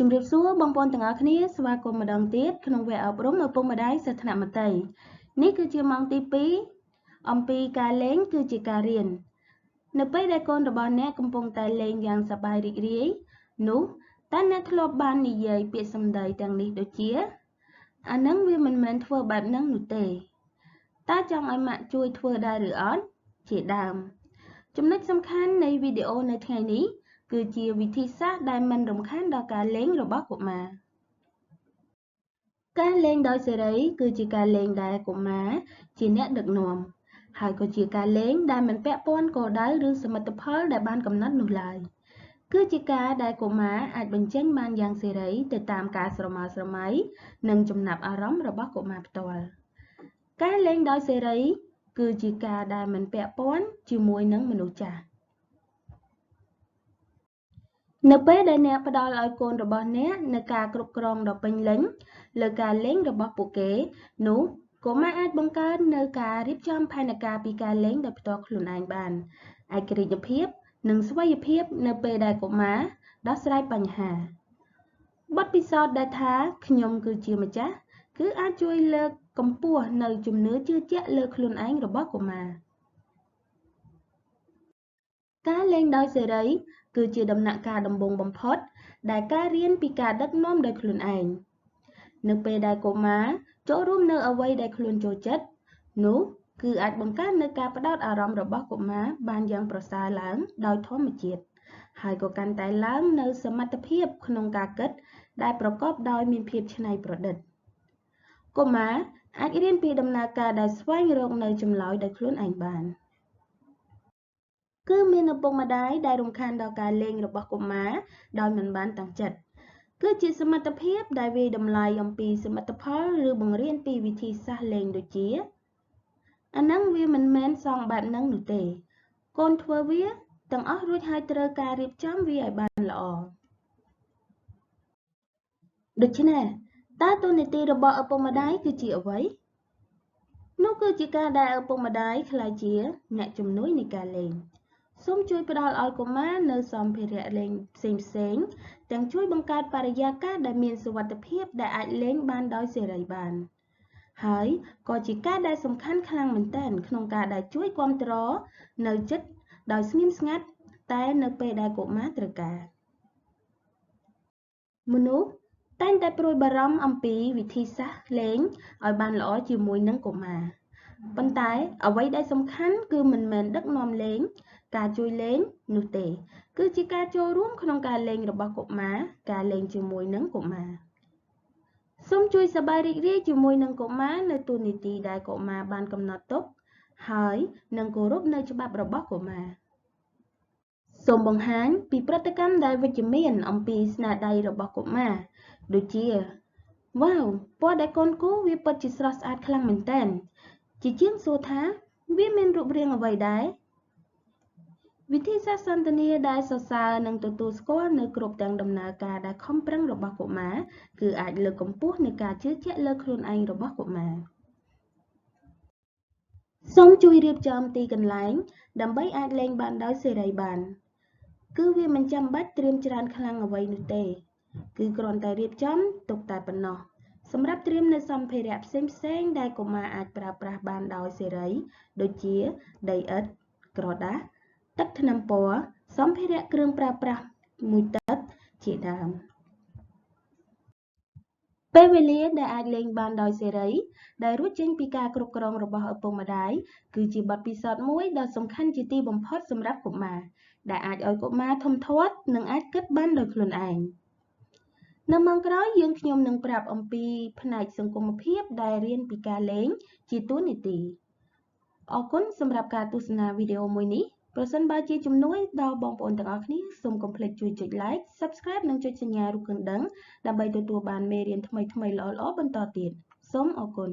ជំរាបសួរបងប្អូនទាំងអស់គ្នាស្វាគមន៍ម្ដងទៀតក្នុងវគ្គអប់រំឪពុកម្ដាយសាធារណមតិនេះគឺជាម៉ោងទី2អំពីការលេងគឺជាការរៀននៅពេលដែលកូនរបស់អ្នកកំពុងតែលេងយ៉ាងសប្បាយរីករាយនោះតើអ្នកធ្លាប់បាននិយាយពាក្យសម្ដីទាំងនេះដូចជាអានឹងវាមិនមែនធ្វើបែបហ្នឹងនោះទេតើចង់ឲ្យម៉ាក់ជួយធ្វើដែរឬអត់ជាដើមចំណុចសំខាន់នៃវីដេអូនៅថ្ងៃនេះគឺជាវិធីសាស្ត្រដែលមិនរំខានដល់ការលេងរបស់កុមារការលេងដោយសេរីគឺជាការលេងដែលកុមារជាអ្នកដឹកនាំហើយក៏ជាការលេងដែលមិនពាក់ព័ន្ធគោលដៅឬសមិទ្ធផលដែលបានកំណត់នោះឡើយគឺជាការដែលកុមារអាចបញ្ចេញបានយ៉ាងសេរីទៅតាមការស្រមើស្រមៃនិងចំណាប់អារម្មណ៍របស់កុមារផ្ទាល់ការលេងដោយសេរីគឺជាការដែលមិនពាក់ព័ន្ធជាមួយនឹងមនុស្សចាស់នៅពេលដែលអ្នកផ្ដល់ឲ្យកូនរបស់អ្នកនូវការគ្រប់គ្រងដ៏ពេញលេញលើការលេងរបស់ពួកគេនោះកុមារអាចបង្កើននូវការរៀបចំផែនការពីការលេងដោយផ្ទាល់ខ្លួនឯងបានឯករាជ្យភាពនិងស្វ័យភាពនៅពេលដែលកុមារដោះស្រាយបញ្ហាបទពិសោធន៍ដែលថាខ្ញុំគឺជាម្ចាស់គឺអាចជួយលើកកម្ពស់នូវជំនឿជឿជាក់លើខ្លួនឯងរបស់កុមារការលេងដោយសេរីគឺជាដំណាក់កាលដំបូងបំផុតដែលការរៀនពីការដឹកនាំដោយខ្លួនឯងនៅពេលដែលកុមារចូលរួមនៅអ្វីដែលខ្លួនចូលចិត្តនោះគឺអាចបង្កើននូវការផ្ដោតអារម្មណ៍របស់កុមារបានយ៉ាងប្រសើរឡើងដោយធម្មជាតិហើយក៏កាន់តែឡើងនូវសមត្ថភាពក្នុងការគិតដែលប្រកបដោយមានភាពច្នៃប្រឌិតកុមារអាចរៀនពីដំណើរការដែលស្វែងរកនូវចម្លើយដោយខ្លួនឯងបានគឺមានឪពុកម្ដាយដែលរំខានដល់ការលេងរបស់កុមារដោយមិនបានតាំងចិត្តគឺជាសមត្ថភាពដែលវាយតម្លៃអំពីសមិទ្ធផលឬបង្រៀនពីវិធីសាស្ត្រលេងដូចជាអាហ្នឹងវាមិនមែនសងបែបហ្នឹងនោះទេកូនធ្វើវាទាំងអស់រួចហើយត្រូវការរៀបចំវាឲ្យបានល្អដូច្នេះតើតួនាទីរបស់ឪពុកម្ដាយគឺជាអ្វីនោះគឺជាការដែលឪពុកម្ដាយក្លាយជាអ្នកជំនួយនៃការលេងសូមជួយផ្ដល់ឲ្យកុមារនៅសម្ភារៈលេងផ្សេងៗទាំងជួយបង្កើតបរិយាកាសដែលមានសុវត្ថិភាពដែលអាចលេងបានដោយសេរីបានហើយក៏ជាការដែលសំខាន់ខ្លាំងមែនទែនក្នុងការដែលជួយគាំទ្រនៅចិត្តដោយស្ងៀមស្ងាត់តែនៅពេលដែលកុមារត្រូវការមនុស្សតែងតែព្រួយបារម្ភអំពីវិធីសាស្ត្រលេងឲ្យបានល្អជាមួយនឹងកុមារប៉ុន្តែអ្វីដែលសំខាន់គឺមិនមែនដឹកនាំលេងការជួយលេងនោះទេគឺជាការចូលរួមក្នុងការលេងរបស់កុមារការលេងជាមួយនឹងកុមារសូមជួយសប្បាយរីករាយជាមួយនឹងកុមារនៅទូនីតិដែលកុមារបានកំណត់ទុកហើយនឹងគោរពនៅច្បាប់របស់កុមារសូមបង្ហាញពីប្រតិកម្មដែលវិជ្ជមានអំពីស្នាដៃរបស់កុមារដូចជាវ៉ាវពណ៌ដែលកូនគូវាពិតជាស្រស់ស្អាតខ្លាំងមែនទែនជាជាងសួរថាវាមានរូបរាងអ្វីដែរវិធីសាស្ត្រសន្ទនាដែលសរសើរនិងទទួលស្គាល់នៅគ្រប់ទាំងដំណើរការដែលខំប្រឹងរបស់កុមារគឺអាចលើកកម្ពស់នៃការជឿជាក់លើខ្លួនឯងរបស់កុមារសូមជួយរៀបចំទីកន្លែងដើម្បីអាចលេងបានដោយសេរីបានគឺវាមិនចាំបាច់ត្រៀមច្រើនខ្លាំងអ្វីនោះទេគឺគ្រាន់តែរៀបចំទុកតែប៉ុណ្ណោះសម្រាប់ត្រៀមនៅសម្ភារៈផ្សេងៗដែលកុមារអាចប្រើប្រាស់បានដោយសេរីដូចជាដីឥដ្ឋក្រដាសទឹកថ្នាំពណ៌សម្ភារៈគ្រឿងប្រើប្រាស់មួយទឹកជាដើមពេលវេលាដែលអាចលេងបានដោយសេរីដែលរួចចេញពីការគ្រប់គ្រងរបស់ឪពុកម្ដាយគឺជាបទពិសោធន៍មួយដ៏សំខាន់ជាទីបំផុតសម្រាប់កុមារដែលអាចឲ្យកុមារធំធាត់និងអាចគិតបានដោយខ្លួនឯងនៅម៉ោងក្រោយខ្ញុំនឹងប្រាប់អំពីផ្នែកសង្គមភាពដែលរៀនពីការលេងជាតួនាទីអរគុណសម្រាប់ការទស្សនាវីដេអូមួយនេះប្រសិនបើជាជំនួយដល់បងប្អូនទាំងអស់គ្នាសូមកុំភ្លេចជួយចុច like subscribe និងចុចសញ្ញារូបកណ្ដឹងដើម្បីទទួលបានមេរៀនថ្មីៗល្អៗបន្តទៀតសូមអរគុណ